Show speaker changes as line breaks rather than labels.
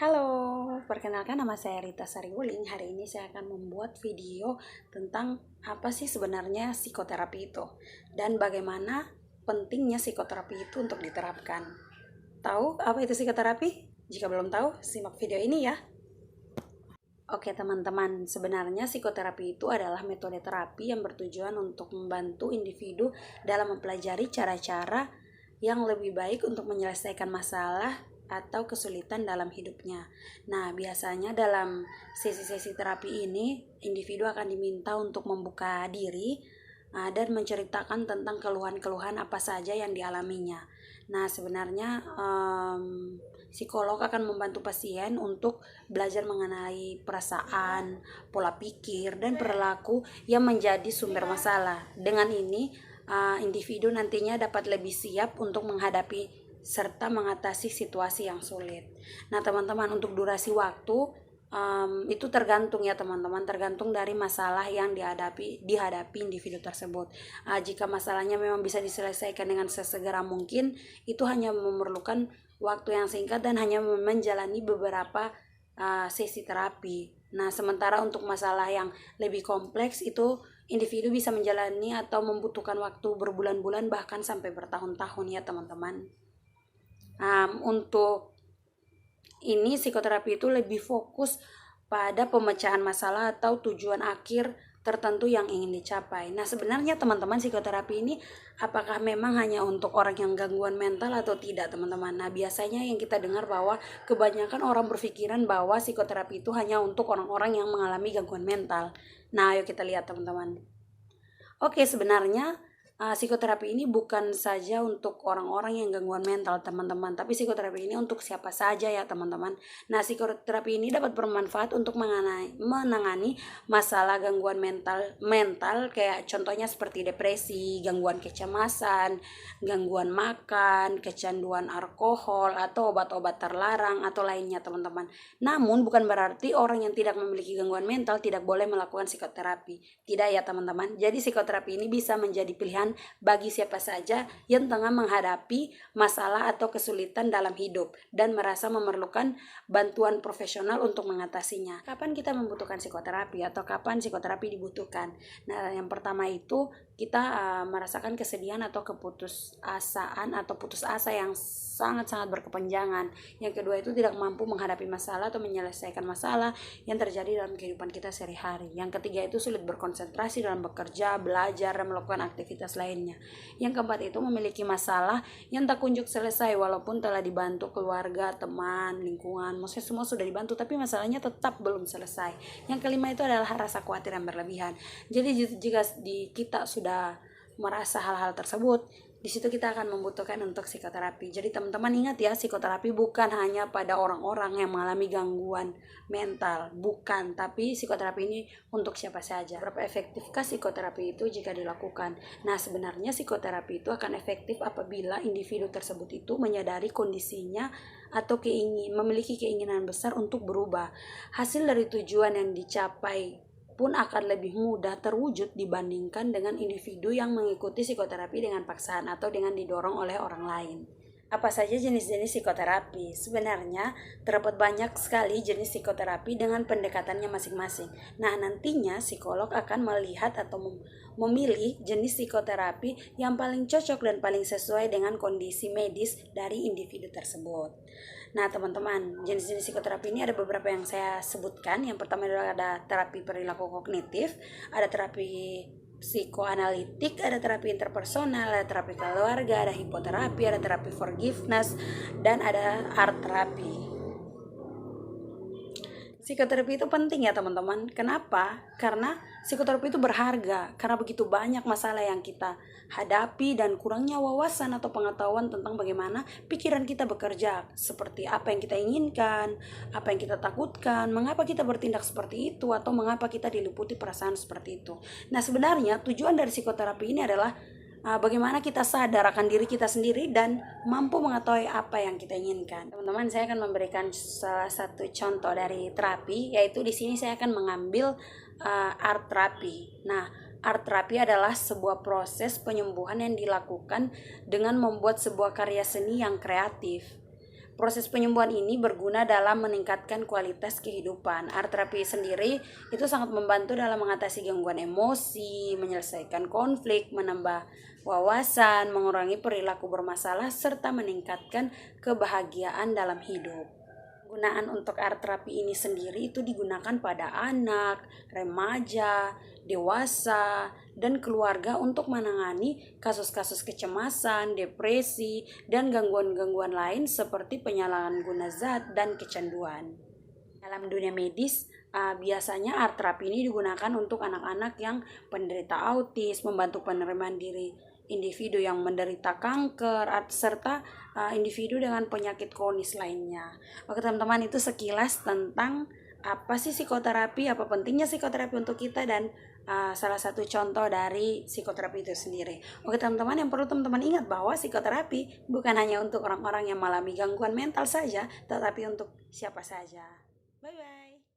Halo, perkenalkan nama saya Rita Sariwuling. Hari ini saya akan membuat video tentang apa sih sebenarnya psikoterapi itu dan bagaimana pentingnya psikoterapi itu untuk diterapkan. Tahu apa itu psikoterapi? Jika belum tahu, simak video ini ya. Oke teman-teman, sebenarnya psikoterapi itu adalah metode terapi yang bertujuan untuk membantu individu dalam mempelajari cara-cara yang lebih baik untuk menyelesaikan masalah atau kesulitan dalam hidupnya. Nah, biasanya dalam sesi-sesi terapi ini, individu akan diminta untuk membuka diri dan menceritakan tentang keluhan-keluhan apa saja yang dialaminya. Nah, sebenarnya psikolog akan membantu pasien untuk belajar mengenai perasaan, pola pikir, dan perilaku yang menjadi sumber masalah. Dengan ini, individu nantinya dapat lebih siap untuk menghadapi serta mengatasi situasi yang sulit. Nah, teman-teman, untuk durasi waktu itu tergantung ya teman-teman, tergantung dari masalah yang dihadapi individu tersebut. Jika masalahnya memang bisa diselesaikan dengan sesegera mungkin, itu hanya memerlukan waktu yang singkat dan hanya menjalani beberapa sesi terapi. Nah, sementara untuk masalah yang lebih kompleks itu individu bisa menjalani atau membutuhkan waktu berbulan-bulan bahkan sampai bertahun-tahun ya teman-teman. Untuk ini psikoterapi itu lebih fokus pada pemecahan masalah atau tujuan akhir tertentu yang ingin dicapai. Nah, sebenarnya teman-teman, psikoterapi ini apakah memang hanya untuk orang yang gangguan mental atau tidak, teman-teman? Nah, biasanya yang kita dengar bahwa kebanyakan orang berpikiran bahwa psikoterapi itu hanya untuk orang-orang yang mengalami gangguan mental. Nah, ayo kita lihat teman-teman. Oke, sebenarnya psikoterapi ini bukan saja untuk orang-orang yang gangguan mental teman-teman, tapi psikoterapi ini untuk siapa saja ya teman-teman. Nah, psikoterapi ini dapat bermanfaat untuk menangani masalah gangguan mental kayak contohnya seperti depresi, gangguan kecemasan, gangguan makan, kecanduan alkohol atau obat-obat terlarang atau lainnya teman-teman. Namun bukan berarti orang yang tidak memiliki gangguan mental tidak boleh melakukan psikoterapi. Tidak ya teman-teman. Jadi psikoterapi ini bisa menjadi pilihan bagi siapa saja yang tengah menghadapi masalah atau kesulitan dalam hidup dan merasa memerlukan bantuan profesional untuk mengatasinya. Kapan kita membutuhkan psikoterapi atau kapan psikoterapi dibutuhkan? Nah, yang pertama itu kita merasakan kesedihan atau keputusasaan atau putus asa yang sangat-sangat berkepanjangan. Yang kedua itu tidak mampu menghadapi masalah atau menyelesaikan masalah yang terjadi dalam kehidupan kita sehari-hari. Yang ketiga itu sulit berkonsentrasi dalam bekerja, belajar, dan melakukan aktivitas lainnya. Yang keempat itu memiliki masalah yang tak kunjung selesai walaupun telah dibantu keluarga, teman, lingkungan, maksudnya semua sudah dibantu tapi masalahnya tetap belum selesai. Yang kelima itu adalah rasa khawatir yang berlebihan. Jadi jika kita sudah merasa hal-hal tersebut, di situ kita akan membutuhkan untuk psikoterapi. Jadi teman-teman ingat ya, psikoterapi bukan hanya pada orang-orang yang mengalami gangguan mental, bukan, tapi psikoterapi ini untuk siapa saja. Berapa efektifkah psikoterapi itu jika dilakukan? Nah, sebenarnya psikoterapi itu akan efektif apabila individu tersebut itu menyadari kondisinya atau memiliki keinginan besar untuk berubah. Hasil dari tujuan yang dicapai pun akan lebih mudah terwujud dibandingkan dengan individu yang mengikuti psikoterapi dengan paksaan atau dengan didorong oleh orang lain. Apa saja jenis-jenis psikoterapi? Sebenarnya terdapat banyak sekali jenis psikoterapi dengan pendekatannya masing-masing. Nah, nantinya psikolog akan melihat atau memilih jenis psikoterapi yang paling cocok dan paling sesuai dengan kondisi medis dari individu tersebut. Nah, teman-teman, jenis-jenis psikoterapi ini ada beberapa yang saya sebutkan. Yang pertama adalah ada terapi perilaku kognitif, ada terapi psikoanalitik, ada terapi interpersonal, ada terapi keluarga, ada hipoterapi, ada terapi forgiveness, dan ada art terapi. Psikoterapi itu penting ya teman-teman. Kenapa? Karena psikoterapi itu berharga. Karena begitu banyak masalah yang kita hadapi dan kurangnya wawasan atau pengetahuan tentang bagaimana pikiran kita bekerja. Seperti apa yang kita inginkan, apa yang kita takutkan, mengapa kita bertindak seperti itu, atau mengapa kita diliputi perasaan seperti itu. Nah, sebenarnya tujuan dari psikoterapi ini adalah bagaimana kita sadar akan diri kita sendiri dan mampu mengetahui apa yang kita inginkan. Teman-teman, saya akan memberikan salah satu contoh dari terapi, yaitu di sini saya akan mengambil art terapi. Nah, art terapi adalah sebuah proses penyembuhan yang dilakukan dengan membuat sebuah karya seni yang kreatif. Proses penyembuhan ini berguna dalam meningkatkan kualitas kehidupan. Art terapi sendiri itu sangat membantu dalam mengatasi gangguan emosi, menyelesaikan konflik, menambah wawasan, mengurangi perilaku bermasalah, serta meningkatkan kebahagiaan dalam hidup. Penggunaan untuk art terapi ini sendiri itu digunakan pada anak, remaja, dewasa, dan keluarga untuk menangani kasus-kasus kecemasan, depresi, dan gangguan-gangguan lain seperti penyalahgunaan zat dan kecanduan. Dalam dunia medis, biasanya art terapi ini digunakan untuk anak-anak yang penderita autis, membantu penerimaan diri individu yang menderita kanker, serta individu dengan penyakit kronis lainnya. Oke teman-teman, itu sekilas tentang apa sih psikoterapi, apa pentingnya psikoterapi untuk kita, dan salah satu contoh dari psikoterapi itu sendiri. Oke teman-teman, yang perlu teman-teman ingat bahwa psikoterapi bukan hanya untuk orang-orang yang mengalami gangguan mental saja, tetapi untuk siapa saja. Bye-bye.